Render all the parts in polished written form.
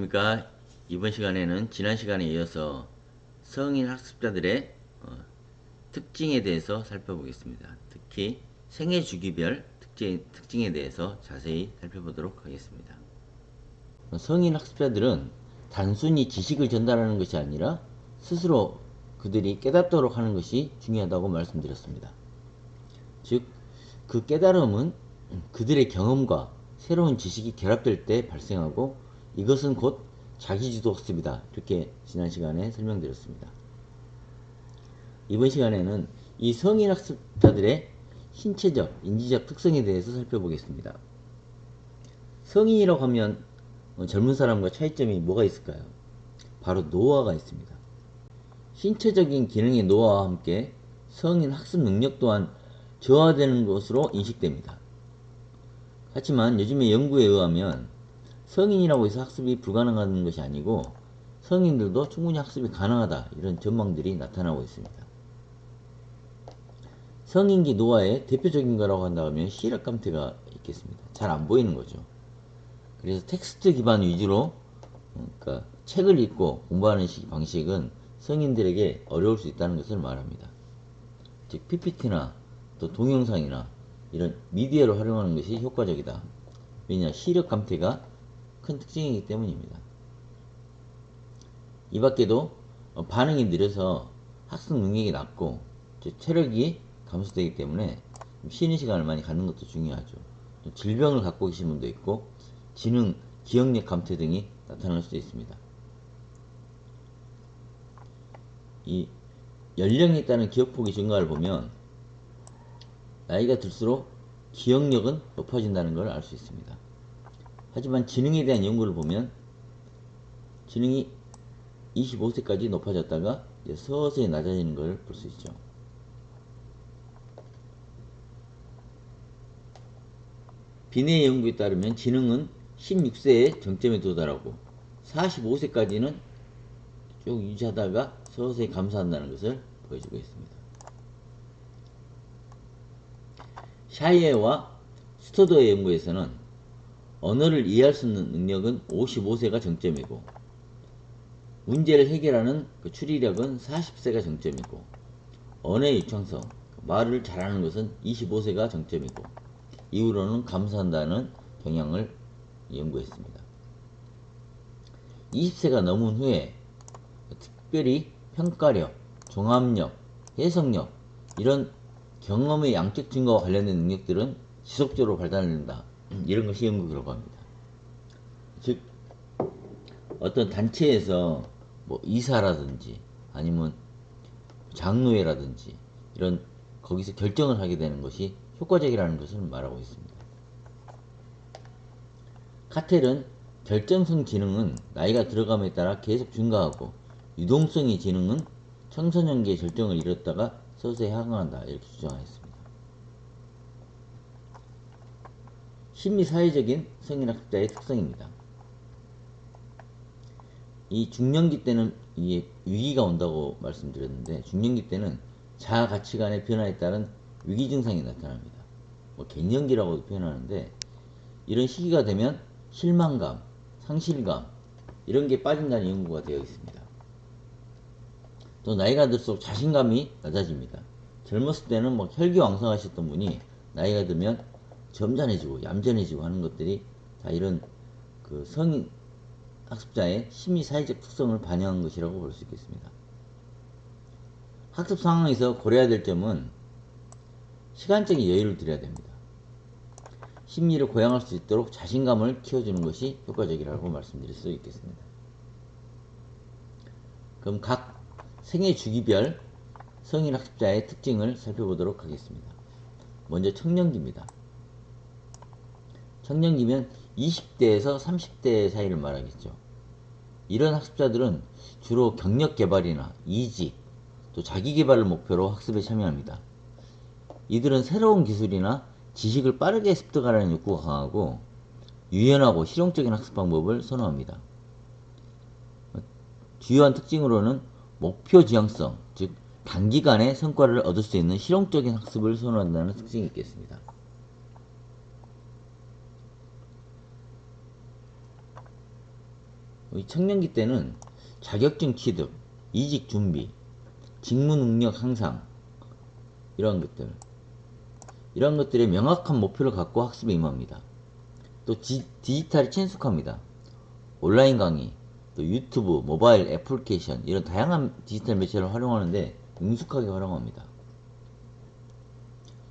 안녕하십니까. 이번 시간에는 지난 시간에 이어서 성인 학습자들의 특징에 대해서 살펴보겠습니다. 특히 생애 주기별 특징에 대해서 자세히 살펴보도록 하겠습니다. 성인 학습자들은 단순히 지식을 전달하는 것이 아니라 스스로 그들이 깨닫도록 하는 것이 중요하다고 말씀드렸습니다. 즉, 그 깨달음은 그들의 경험과 새로운 지식이 결합될 때 발생하고 이것은 곧 자기주도 학습이다. 이렇게 지난 시간에 설명드렸습니다. 이번 시간에는 이 성인 학습자들의 신체적, 인지적 특성에 대해서 살펴보겠습니다. 성인이라고 하면 젊은 사람과 차이점이 뭐가 있을까요? 바로 노화가 있습니다. 신체적인 기능의 노화와 함께 성인 학습 능력 또한 저하되는 것으로 인식됩니다. 하지만 요즘의 연구에 의하면 성인이라고 해서 학습이 불가능한 것이 아니고 성인들도 충분히 학습이 가능하다, 이런 전망들이 나타나고 있습니다. 성인기 노화의 대표적인 거라고 한다면 시력 감퇴가 있겠습니다. 잘 안 보이는 거죠. 그래서 텍스트 기반 위주로 그러니까 책을 읽고 공부하는 방식은 성인들에게 어려울 수 있다는 것을 말합니다. 즉 PPT나 또 동영상이나 이런 미디어를 활용하는 것이 효과적이다. 왜냐, 시력 감퇴가 큰 특징이기 때문입니다. 이 밖에도 반응이 느려서 학습 능력이 낮고 체력이 감소되기 때문에 쉬는 시간을 많이 갖는 것도 중요하죠. 또 질병을 갖고 계신 분도 있고 지능, 기억력 감퇴 등이 나타날 수도 있습니다. 이 연령에 따른 기억폭이 증가를 보면 나이가 들수록 기억력은 높아진다는 걸 알 수 있습니다. 하지만 지능에 대한 연구를 보면 지능이 25세까지 높아졌다가 서서히 낮아지는 걸 볼 수 있죠. 비뇌 연구에 따르면 지능은 16세에 정점에 도달하고 45세까지는 쭉 유지하다가 서서히 감소한다는 것을 보여주고 있습니다. 샤이에와 스터더의 연구에서는 언어를 이해할 수 있는 능력은 55세가 정점이고 문제를 해결하는 그 추리력은 40세가 정점이고 언어의 유창성, 말을 잘하는 것은 25세가 정점이고 이후로는 감소한다는 경향을 연구했습니다. 20세가 넘은 후에 특별히 평가력, 종합력, 해석력 이런 경험의 양적 증가와 관련된 능력들은 지속적으로 발달된다. 이런 것이 연구 결과입니다. 즉 어떤 단체에서 뭐 이사라든지 아니면 장로회라든지 이런 거기서 결정을 하게 되는 것이 효과적이라는 것을 말하고 있습니다. 카텔은 결정성 지능은 나이가 들어감에 따라 계속 증가하고 유동성의 지능은 청소년기의 절정을 이뤘다가 서서히 하강한다, 이렇게 주장했습니다. 심리사회적인 성인학습자의 특성입니다. 이 중년기 때는 이게 위기가 온다고 말씀드렸는데 중년기 때는 자아 가치관의 변화에 따른 위기 증상이 나타납니다. 뭐 갱년기라고도 표현하는데 이런 시기가 되면 실망감, 상실감 이런 게 빠진다는 연구가 되어 있습니다. 또 나이가 들수록 자신감이 낮아집니다. 젊었을 때는 뭐 혈기왕성하셨던 분이 나이가 들면 점잖해지고 얌전해지고 하는 것들이 다 이런 그 성인 학습자의 심리사회적 특성을 반영한 것이라고 볼 수 있겠습니다. 학습 상황에서 고려해야 될 점은 시간적인 여유를 드려야 됩니다. 심리를 고양할 수 있도록 자신감을 키워주는 것이 효과적이라고 말씀드릴 수 있겠습니다. 그럼 각 생애 주기별 성인 학습자의 특징을 살펴보도록 하겠습니다. 먼저 청년기입니다. 청년기면 20대에서 30대 사이를 말하겠죠. 이런 학습자들은 주로 경력 개발이나 이직, 또 자기 개발을 목표로 학습에 참여합니다. 이들은 새로운 기술이나 지식을 빠르게 습득하려는 욕구가 강하고 유연하고 실용적인 학습 방법을 선호합니다. 주요한 특징으로는 목표 지향성, 즉 단기간에 성과를 얻을 수 있는 실용적인 학습을 선호한다는 특징이 있겠습니다. 이 청년기 때는 자격증 취득, 이직 준비, 직무 능력 향상 이런 것들 이런 것들의 명확한 목표를 갖고 학습에 임합니다. 또 디지털에 친숙합니다. 온라인 강의, 또 유튜브, 모바일 애플리케이션 이런 다양한 디지털 매체를 활용하는데 능숙하게 활용합니다.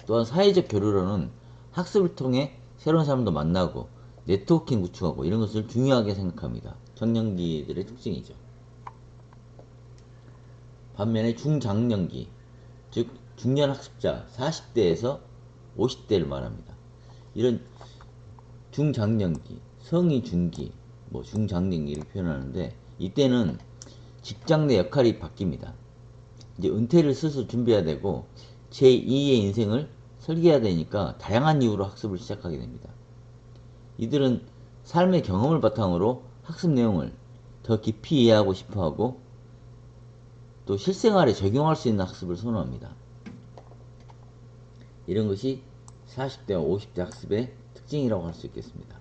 또한 사회적 교류로는 학습을 통해 새로운 사람도 만나고 네트워킹 구축하고 이런 것을 중요하게 생각합니다. 청년기들의 특징이죠. 반면에 중장년기, 즉 중년 학습자 40대에서 50대를 말합니다. 이런 중장년기, 성인 중기, 중장년기 이렇게 표현하는데 이때는 직장 내 역할이 바뀝니다. 이제 은퇴를 스스로 준비해야 되고 제2의 인생을 설계해야 되니까 다양한 이유로 학습을 시작하게 됩니다. 이들은 삶의 경험을 바탕으로 학습 내용을 더 깊이 이해하고 싶어하고 또 실생활에 적용할 수 있는 학습을 선호합니다. 이런 것이 40대와 50대 학습의 특징이라고 할 수 있겠습니다.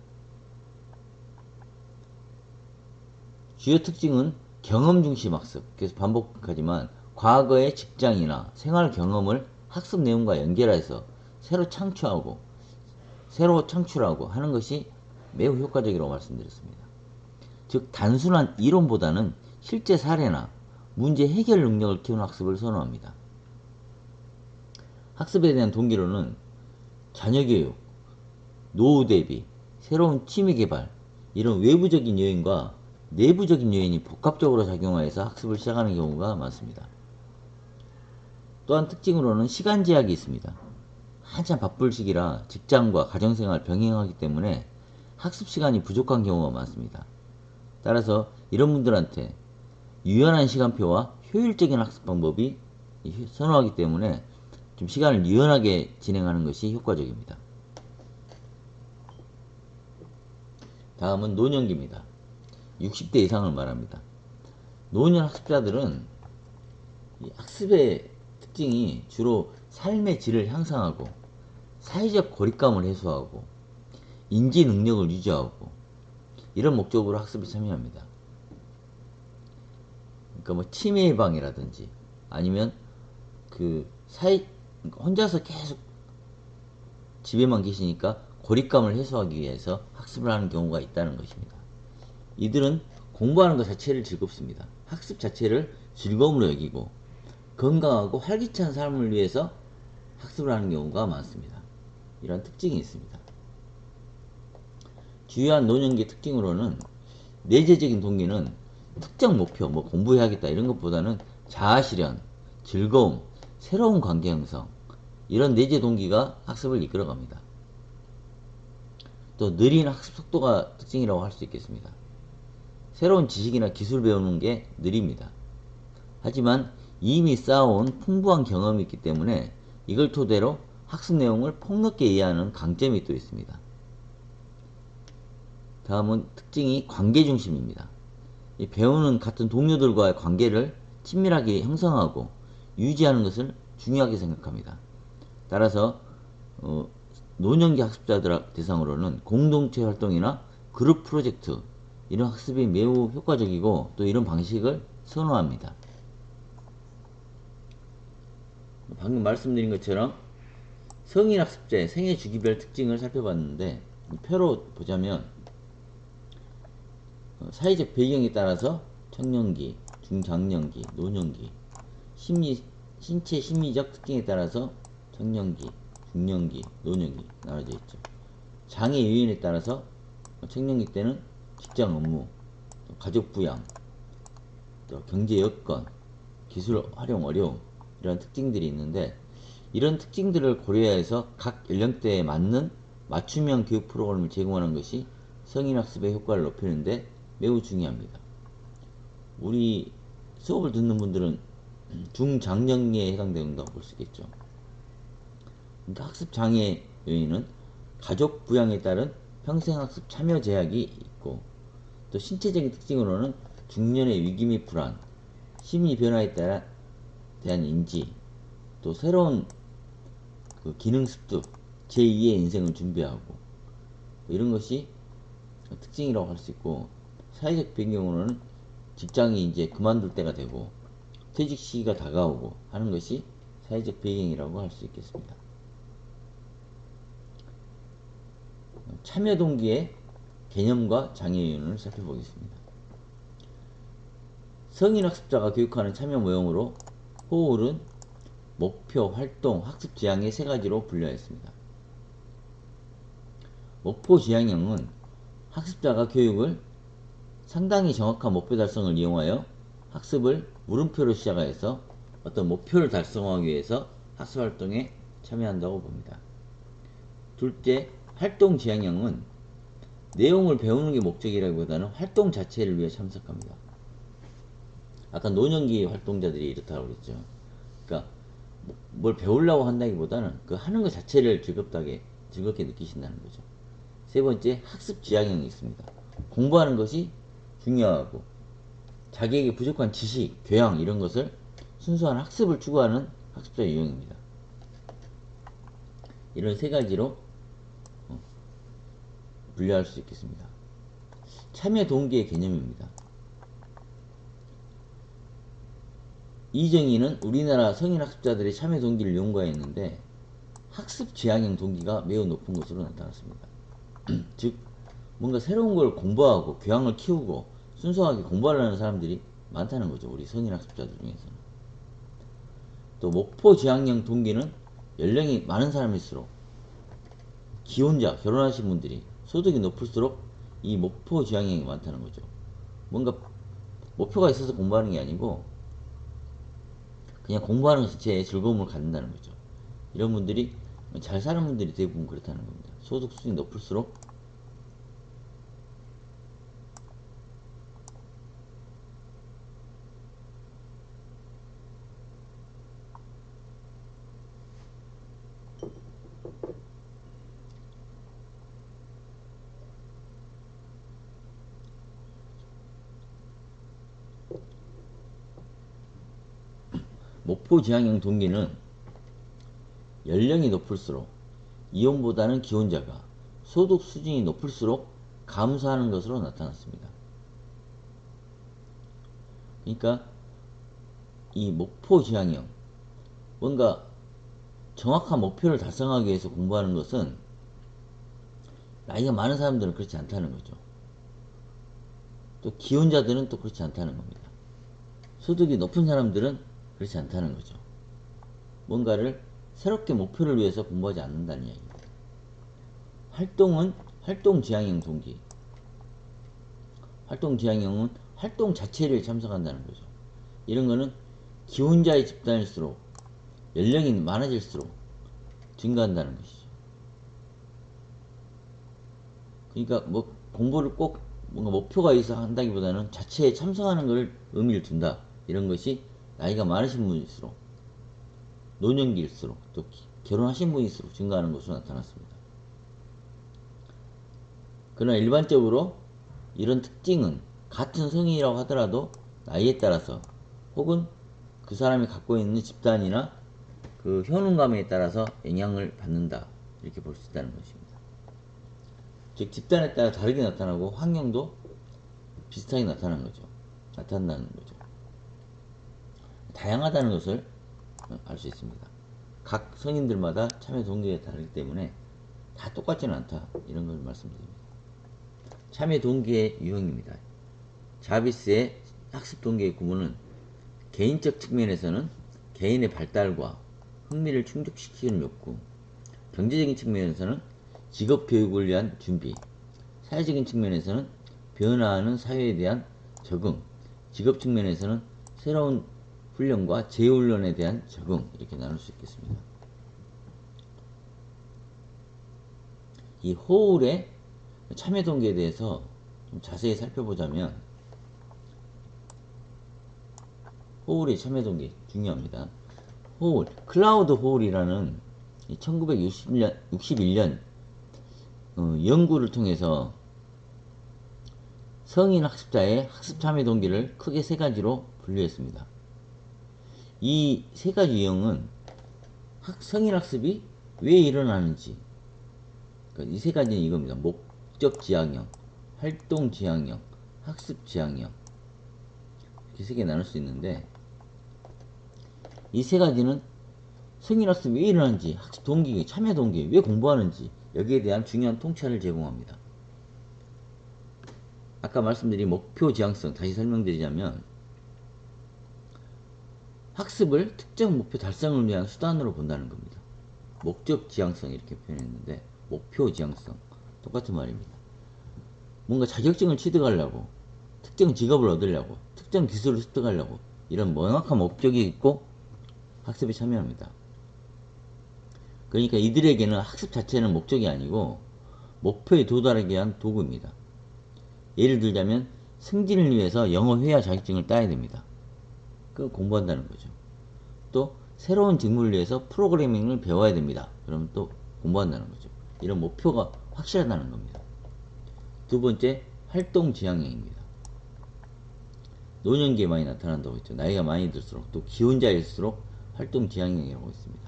주요 특징은 경험 중심 학습, 그래서 반복하지만 과거의 직장이나 생활 경험을 학습 내용과 연결해서 새로 창출하고 하는 것이 매우 효과적이라고 말씀드렸습니다. 즉 단순한 이론보다는 실제 사례나 문제 해결 능력을 키우는 학습을 선호합니다. 학습에 대한 동기로는 자녀교육, 노후 대비, 새로운 취미 개발 이런 외부적인 요인과 내부적인 요인이 복합적으로 작용하여서 학습을 시작하는 경우가 많습니다. 또한 특징으로는 시간 제약이 있습니다. 한참 바쁠 시기라 직장과 가정생활 병행하기 때문에 학습 시간이 부족한 경우가 많습니다. 따라서 이런 분들한테 유연한 시간표와 효율적인 학습 방법이 선호하기 때문에 좀 시간을 유연하게 진행하는 것이 효과적입니다. 다음은 노년기입니다. 60대 이상을 말합니다. 노년 학습자들은 이 학습의 특징이 주로 삶의 질을 향상하고 사회적 고립감을 해소하고 인지 능력을 유지하고 이런 목적으로 학습에 참여합니다. 그러니까 치매 예방이라든지 아니면 혼자서 계속 집에만 계시니까 고립감을 해소하기 위해서 학습을 하는 경우가 있다는 것입니다. 이들은 공부하는 것 자체를 즐겁습니다. 학습 자체를 즐거움으로 여기고 건강하고 활기찬 삶을 위해서 학습을 하는 경우가 많습니다. 이런 특징이 있습니다. 주요한 노년기 특징으로는 내재적인 동기는 특정 목표, 공부해야겠다 이런 것보다는 자아실현, 즐거움, 새로운 관계 형성 이런 내재 동기가 학습을 이끌어갑니다. 또 느린 학습 속도가 특징이라고 할 수 있겠습니다. 새로운 지식이나 기술 배우는 게 느립니다. 하지만 이미 쌓아온 풍부한 경험이 있기 때문에 이걸 토대로 학습 내용을 폭넓게 이해하는 강점이 또 있습니다. 다음은 특징이 관계 중심입니다. 배우는 같은 동료들과의 관계를 친밀하게 형성하고 유지하는 것을 중요하게 생각합니다. 따라서 노년기 학습자들 대상으로는 공동체 활동이나 그룹 프로젝트 이런 학습이 매우 효과적이고 또 이런 방식을 선호합니다. 방금 말씀드린 것처럼 성인 학습자의 생애 주기별 특징을 살펴봤는데 표로 보자면 사회적 배경에 따라서 청년기, 중장년기, 노년기, 신체 심리적 특징에 따라서 청년기, 중년기, 노년기 나눠져 있죠. 장애 요인에 따라서 청년기 때는 직장 업무, 가족 부양, 또 경제 여건, 기술 활용 어려움 이런 특징들이 있는데 이런 특징들을 고려해서 각 연령대에 맞는 맞춤형 교육 프로그램을 제공하는 것이 성인학습의 효과를 높이는데 매우 중요합니다. 우리 수업을 듣는 분들은 중장년기에 해당된다고 볼 수 있겠죠. 그러니까 학습 장애 요인은 가족 부양에 따른 평생학습 참여 제약이 있고 또 신체적인 특징으로는 중년의 위기 및 불안, 심리 변화에 대한 인지, 또 새로운 기능 습득, 제2의 인생을 준비하고 이런 것이 특징이라고 할 수 있고 사회적 배경으로는 직장이 이제 그만둘 때가 되고 퇴직 시기가 다가오고 하는 것이 사회적 배경이라고 할 수 있겠습니다. 참여 동기의 개념과 장애 요인을 살펴보겠습니다. 성인학습자가 교육하는 참여 모형으로 호울은 목표, 활동, 학습 지향의 세 가지로 분류하였습니다. 목표 지향형은 학습자가 교육을 상당히 정확한 목표 달성을 이용하여 학습을 물음표로 시작하여서 어떤 목표를 달성하기 위해서 학습 활동에 참여한다고 봅니다. 둘째, 활동 지향형은 내용을 배우는 게 목적이라기보다는 활동 자체를 위해 참석합니다. 아까 노년기 활동자들이 이렇다고 그랬죠. 그러니까 뭘 배우려고 한다기보다는 그 하는 것 자체를 즐겁게 느끼신다는 거죠. 세 번째, 학습 지향형이 있습니다. 공부하는 것이 중요하고 자기에게 부족한 지식, 교양 이런 것을 순수한 학습을 추구하는 학습자 유형입니다. 이런 세 가지로 분류할 수 있겠습니다. 참여 동기의 개념입니다. 이정희는 우리나라 성인 학습자들의 참여 동기를 연구하였는데 학습 지향형 동기가 매우 높은 것으로 나타났습니다. 즉 뭔가 새로운 걸 공부하고 교양을 키우고 순수하게 공부하려는 사람들이 많다는 거죠. 우리 성인 학습자들 중에서는. 또 목표 지향형 동기는 연령이 많은 사람일수록 기혼자, 결혼하신 분들이 소득이 높을수록 이 목표 지향형이 많다는 거죠. 뭔가 목표가 있어서 공부하는 게 아니고 그냥 공부하는 것 자체에 즐거움을 갖는다는 거죠. 이런 분들이 잘 사는 분들이 대부분 그렇다는 겁니다. 소득 수준이 높을수록 목표 지향형 동기는 연령이 높을수록 이혼보다는 기혼자가 소득 수준이 높을수록 감소하는 것으로 나타났습니다. 그러니까 이 목표 지향형, 뭔가 정확한 목표를 달성하기 위해서 공부하는 것은 나이가 많은 사람들은 그렇지 않다는 거죠. 또 기혼자들은 또 그렇지 않다는 겁니다. 소득이 높은 사람들은 그렇지 않다는 거죠. 뭔가를 새롭게 목표를 위해서 공부하지 않는다는 이야기입니다. 활동은 활동 지향형 동기. 활동 지향형은 활동 자체를 참석한다는 거죠. 이런 거는 기혼자의 집단일수록 연령이 많아질수록 증가한다는 것이죠. 그러니까 뭐 공부를 꼭 뭔가 목표가 있어 한다기보다는 자체에 참석하는 걸 의미를 둔다. 이런 것이 나이가 많으신 분일수록 노년기일수록 또 결혼하신 분일수록 증가하는 것으로 나타났습니다. 그러나 일반적으로 이런 특징은 같은 성인이라고 하더라도 나이에 따라서 혹은 그 사람이 갖고 있는 집단이나 그 효능감에 따라서 영향을 받는다. 이렇게 볼 수 있다는 것입니다. 즉 집단에 따라 다르게 나타나고 환경도 비슷하게 나타난다는 거죠. 다양하다는 것을 알 수 있습니다. 각 성인들마다 참여 동기가 다르기 때문에 다 똑같지는 않다. 이런 걸 말씀드립니다. 참여 동기의 유형입니다. 자비스의 학습 동기의 구분은 개인적 측면에서는 개인의 발달과 흥미를 충족시키는 욕구, 경제적인 측면에서는 직업 교육을 위한 준비, 사회적인 측면에서는 변화하는 사회에 대한 적응, 직업 측면에서는 새로운 훈련과 재훈련에 대한 적응, 이렇게 나눌 수 있겠습니다. 이 호울의 참여 동기에 대해서 좀 자세히 살펴보자면 호울의 참여 동기 중요합니다. 호울, 클라우드 호울이라는 1961년 연구를 통해서 성인 학습자의 학습 참여 동기를 크게 세 가지로 분류했습니다. 이 세 가지 유형은 성인 학습이 왜 일어나는지, 그러니까 이 세 가지는 이겁니다. 목적 지향형, 활동 지향형, 학습 지향형, 이렇게 세 개 나눌 수 있는데, 이 세 가지는 성인학습이 왜 일어나는지, 학습 동기, 참여 동기, 왜 공부하는지, 여기에 대한 중요한 통찰을 제공합니다. 아까 말씀드린 목표 지향성 다시 설명드리자면, 학습을 특정 목표 달성을 위한 수단으로 본다는 겁니다. 목적 지향성 이렇게 표현했는데, 목표 지향성 똑같은 말입니다. 뭔가 자격증을 취득하려고, 특정 직업을 얻으려고, 특정 기술을 습득하려고, 이런 명확한 목적이 있고 학습에 참여합니다. 그러니까 이들에게는 학습 자체는 목적이 아니고 목표에 도달하기 위한 도구입니다. 예를 들자면 승진을 위해서 영어 회화 자격증을 따야 됩니다. 그거 공부한다는 거죠. 또 새로운 직무를 위해서 프로그래밍을 배워야 됩니다. 그러면 또 공부한다는 거죠. 이런 목표가 확실하다는 겁니다. 두 번째, 활동 지향형입니다. 노년기에 많이 나타난다고 했죠. 나이가 많이 들수록, 또 기혼자일수록 활동 지향형이라고 했습니다.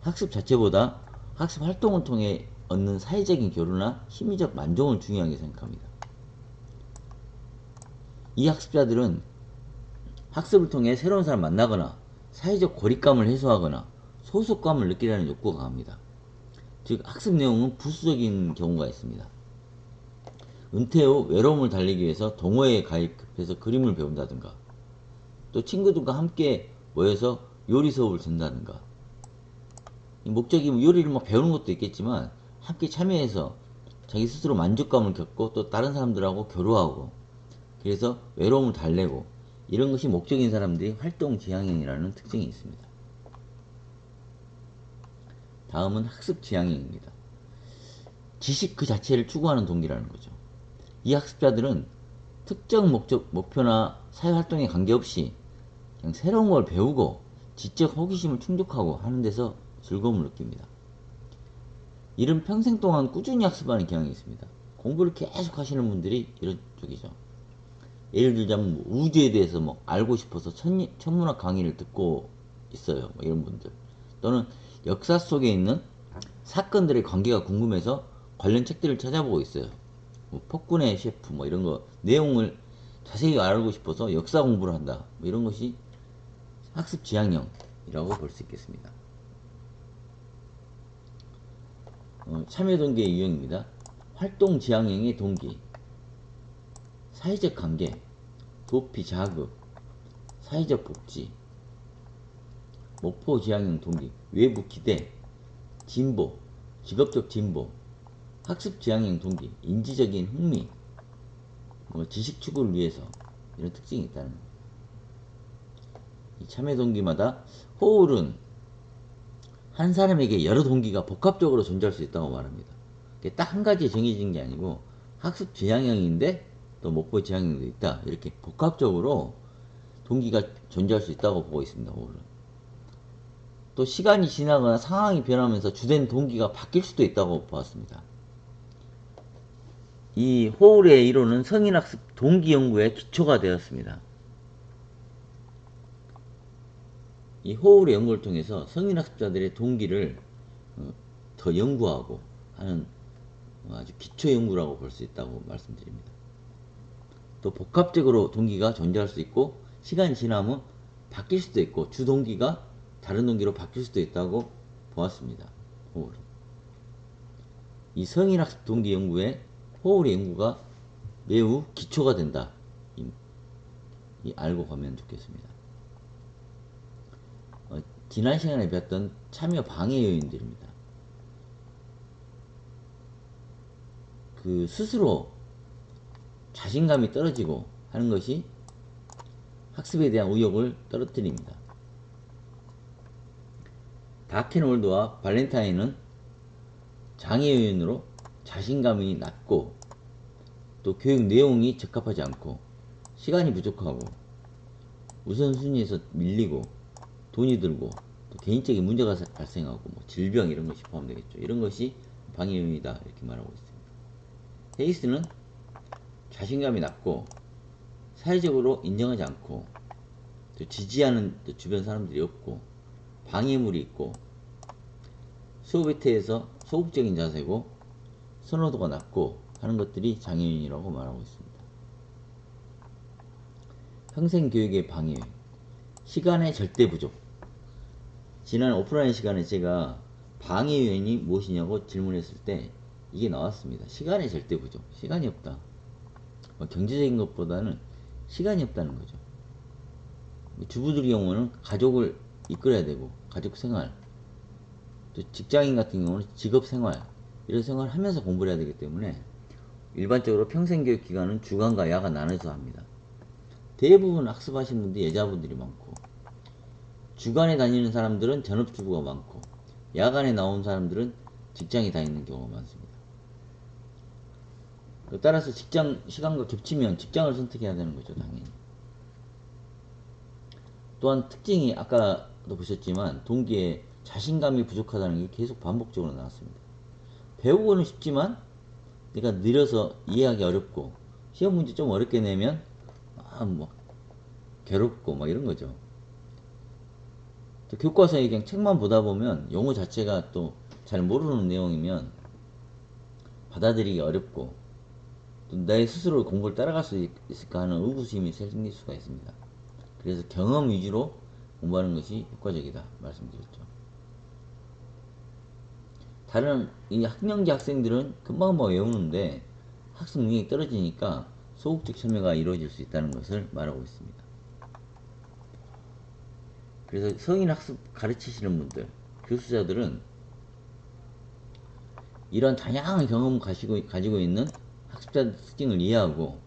학습 자체보다 학습 활동을 통해 얻는 사회적인 교류나 심리적 만족을 중요하게 생각합니다. 이 학습자들은 학습을 통해 새로운 사람 만나거나 사회적 고립감을 해소하거나 소속감을 느끼려는 욕구가 강합니다. 즉 학습 내용은 부수적인 경우가 있습니다. 은퇴 후 외로움을 달래기 위해서 동호회에 가입해서 그림을 배운다든가, 또 친구들과 함께 모여서 요리 수업을 듣는다든가, 목적이 요리를 막 배우는 것도 있겠지만 함께 참여해서 자기 스스로 만족감을 겪고 또 다른 사람들하고 교류하고, 그래서 외로움을 달래고, 이런 것이 목적인 사람들이 활동 지향형이라는 특징이 있습니다. 다음은 학습 지향형입니다. 지식 그 자체를 추구하는 동기라는 거죠. 이 학습자들은 특정 목표나 사회활동에 관계없이 그냥 새로운 걸 배우고 지적 호기심을 충족하고 하는 데서 즐거움을 느낍니다. 이런 평생 동안 꾸준히 학습하는 경향이 있습니다. 공부를 계속 하시는 분들이 이런 쪽이죠. 예를 들자면 우주에 대해서 알고 싶어서 천문학 강의를 듣고 있어요. 이런 분들. 또는 역사 속에 있는 사건들의 관계가 궁금해서 관련 책들을 찾아보고 있어요. 폭군의 셰프 이런 거 내용을 자세히 알고 싶어서 역사 공부를 한다. 이런 것이 학습 지향형이라고 볼 수 있겠습니다. 참여 동기의 유형입니다. 활동 지향형의 동기, 사회적 관계, 도피 자극, 사회적 복지, 목표 지향형 동기, 외부 기대, 진보, 직업적 진보, 학습 지향형 동기, 인지적인 흥미, 지식 추구를 위해서, 이런 특징이 있다는 겁니다. 이 참여 동기마다 호울은 한 사람에게 여러 동기가 복합적으로 존재할 수 있다고 말합니다. 딱 한 가지 정해진 게 아니고 학습 지향형인데 또 목표 지향형도 있다. 이렇게 복합적으로 동기가 존재할 수 있다고 보고 있습니다. 호울은. 또 시간이 지나거나 상황이 변하면서 주된 동기가 바뀔 수도 있다고 보았습니다. 이 호울의 이론은 성인학습 동기 연구의 기초가 되었습니다. 이 호울의 연구를 통해서 성인학습자들의 동기를 더 연구하고 하는 아주 기초 연구라고 볼 수 있다고 말씀드립니다. 또 복합적으로 동기가 존재할 수 있고 시간이 지나면 바뀔 수도 있고 주 동기가 다른 동기로 바뀔 수도 있다고 보았습니다. 호울은. 이 성인학습 동기 연구에 호울의 연구가 매우 기초가 된다. 알고 가면 좋겠습니다. 지난 시간에 배웠던 참여 방해 요인들입니다. 스스로 자신감이 떨어지고 하는 것이 학습에 대한 의욕을 떨어뜨립니다. 다켄월드와 발렌타인은 장애 요인으로 자신감이 낮고 또 교육 내용이 적합하지 않고 시간이 부족하고 우선순위에서 밀리고 돈이 들고 또 개인적인 문제가 발생하고 질병 이런 것이 포함되겠죠. 이런 것이 방해 요인이다 이렇게 말하고 있습니다. 헤이스는 자신감이 낮고 사회적으로 인정하지 않고 또 지지하는 또 주변 사람들이 없고 방해물이 있고 수업에 대해서 소극적인 자세고 선호도가 낮고 하는 것들이 장애인이라고 말하고 있습니다. 평생교육의 방해, 시간의 절대 부족. 지난 오프라인 시간에 제가 방해 요인이 무엇이냐고 질문했을 때 이게 나왔습니다. 시간의 절대 부족. 시간이 없다. 경제적인 것보다는 시간이 없다는 거죠. 주부들의 경우는 가족을 이끌어야 되고, 가족 생활, 또 직장인 같은 경우는 직업 생활, 이런 생활을 하면서 공부를 해야 되기 때문에 일반적으로 평생교육 기간은 주간과 야간 나눠서 합니다. 대부분 학습하신 분들이 여자분들이 많고, 주간에 다니는 사람들은 전업주부가 많고, 야간에 나온 사람들은 직장에 다니는 경우가 많습니다. 따라서 직장 시간과 겹치면 직장을 선택해야 되는 거죠, 당연히. 또한 특징이 아까도 보셨지만 동기에 자신감이 부족하다는 게 계속 반복적으로 나왔습니다. 배우고는 싶지만 내가 느려서 이해하기 어렵고, 시험 문제 좀 어렵게 내면 뭐 괴롭고 막 이런 거죠. 또 교과서에 그냥 책만 보다 보면 용어 자체가 또 잘 모르는 내용이면 받아들이기 어렵고, 또 내 스스로 공부를 따라갈 수 있을까 하는 의구심이 생길 수가 있습니다. 그래서 경험 위주로 공부하는 것이 효과적이다 말씀드렸죠. 다른 이 학년기 학생들은 금방금방 외우는데 학습 능력이 떨어지니까 소극적 참여가 이루어질 수 있다는 것을 말하고 있습니다. 그래서 성인 학습 가르치시는 분들, 교수자들은 이런 다양한 경험을 가지고 있는 학습자들 특징을 이해하고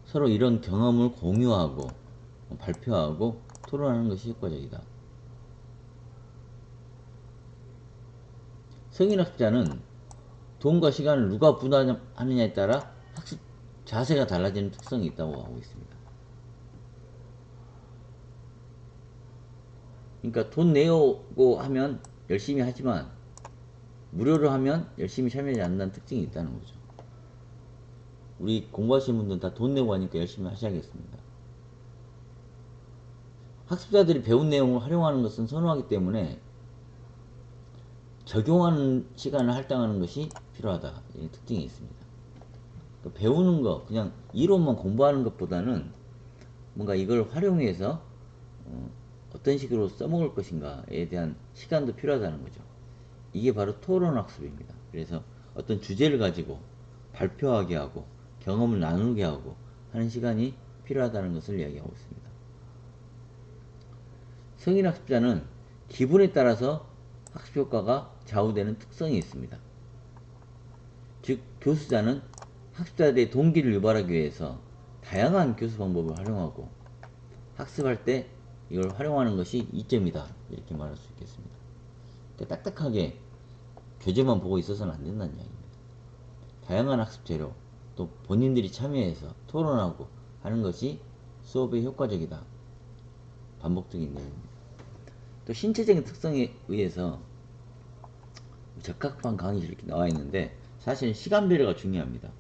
서로 이런 경험을 공유하고 발표하고 토론하는 것이 효과적이다. 성인 학습자는 돈과 시간을 누가 분담하느냐에 따라 학습 자세가 달라지는 특성이 있다고 하고 있습니다. 그러니까 돈 내고 하면 열심히 하지만 무료로 하면 열심히 참여하지 않는다는 특징이 있다는 거죠. 우리 공부하시는 분들은 다 돈 내고 하니까 열심히 하셔야겠습니다. 학습자들이 배운 내용을 활용하는 것은 선호하기 때문에 적용하는 시간을 할당하는 것이 필요하다. 이런 특징이 있습니다. 그러니까 배우는 거, 그냥 이론만 공부하는 것보다는 뭔가 이걸 활용해서 어떤 식으로 써먹을 것인가에 대한 시간도 필요하다는 거죠. 이게 바로 토론 학습입니다. 그래서 어떤 주제를 가지고 발표하게 하고 경험을 나누게 하고 하는 시간이 필요하다는 것을 이야기하고 있습니다. 성인 학습자는 기분에 따라서 학습 효과가 좌우되는 특성이 있습니다. 즉 교수자는 학습자들의 동기를 유발하기 위해서 다양한 교수 방법을 활용하고 학습할 때 이걸 활용하는 것이 이점이다, 이렇게 말할 수 있겠습니다. 그러니까 딱딱하게 교재만 보고 있어서는 안 된다는 이야기입니다. 다양한 학습 재료, 또 본인들이 참여해서 토론하고 하는 것이 수업에 효과적이다, 반복적인 내용입니다. 또 신체적인 특성에 의해서 적합한 강의실이 이렇게 나와 있는데 사실 시간 배려가 중요합니다.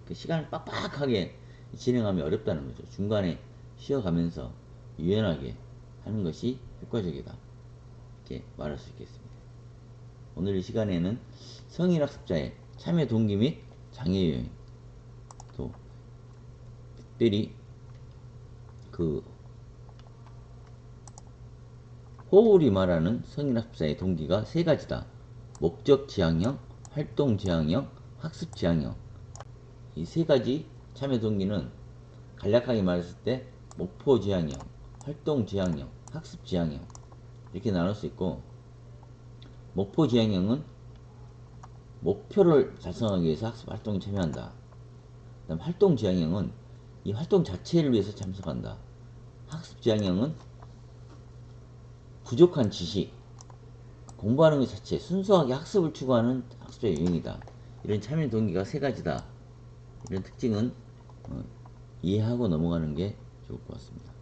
그 시간을 빡빡하게 진행하면 어렵다는 거죠. 중간에 쉬어가면서 유연하게 하는 것이 효과적이다, 이렇게 말할 수 있겠습니다. 오늘 이 시간에는 성인 학습자의 참여 동기 및 장애 요인, 또 특별히 그 호울이 말하는 성인 학습자의 동기가 세 가지다. 목적 지향형, 활동 지향형, 학습 지향형. 이 세 가지 참여 동기는 간략하게 말했을 때 목표 지향형, 활동 지향형, 학습 지향형, 이렇게 나눌 수 있고, 목표 지향형은 목표를 달성하기 위해서 학습 활동에 참여한다. 그다음 활동 지향형은 이 활동 자체를 위해서 참석한다. 학습 지향형은 부족한 지식, 공부하는 것 자체, 순수하게 학습을 추구하는 학습자의 유형이다. 이런 참여 동기가 세 가지다. 이런 특징은 이해하고 넘어가는 게 좋을 것 같습니다.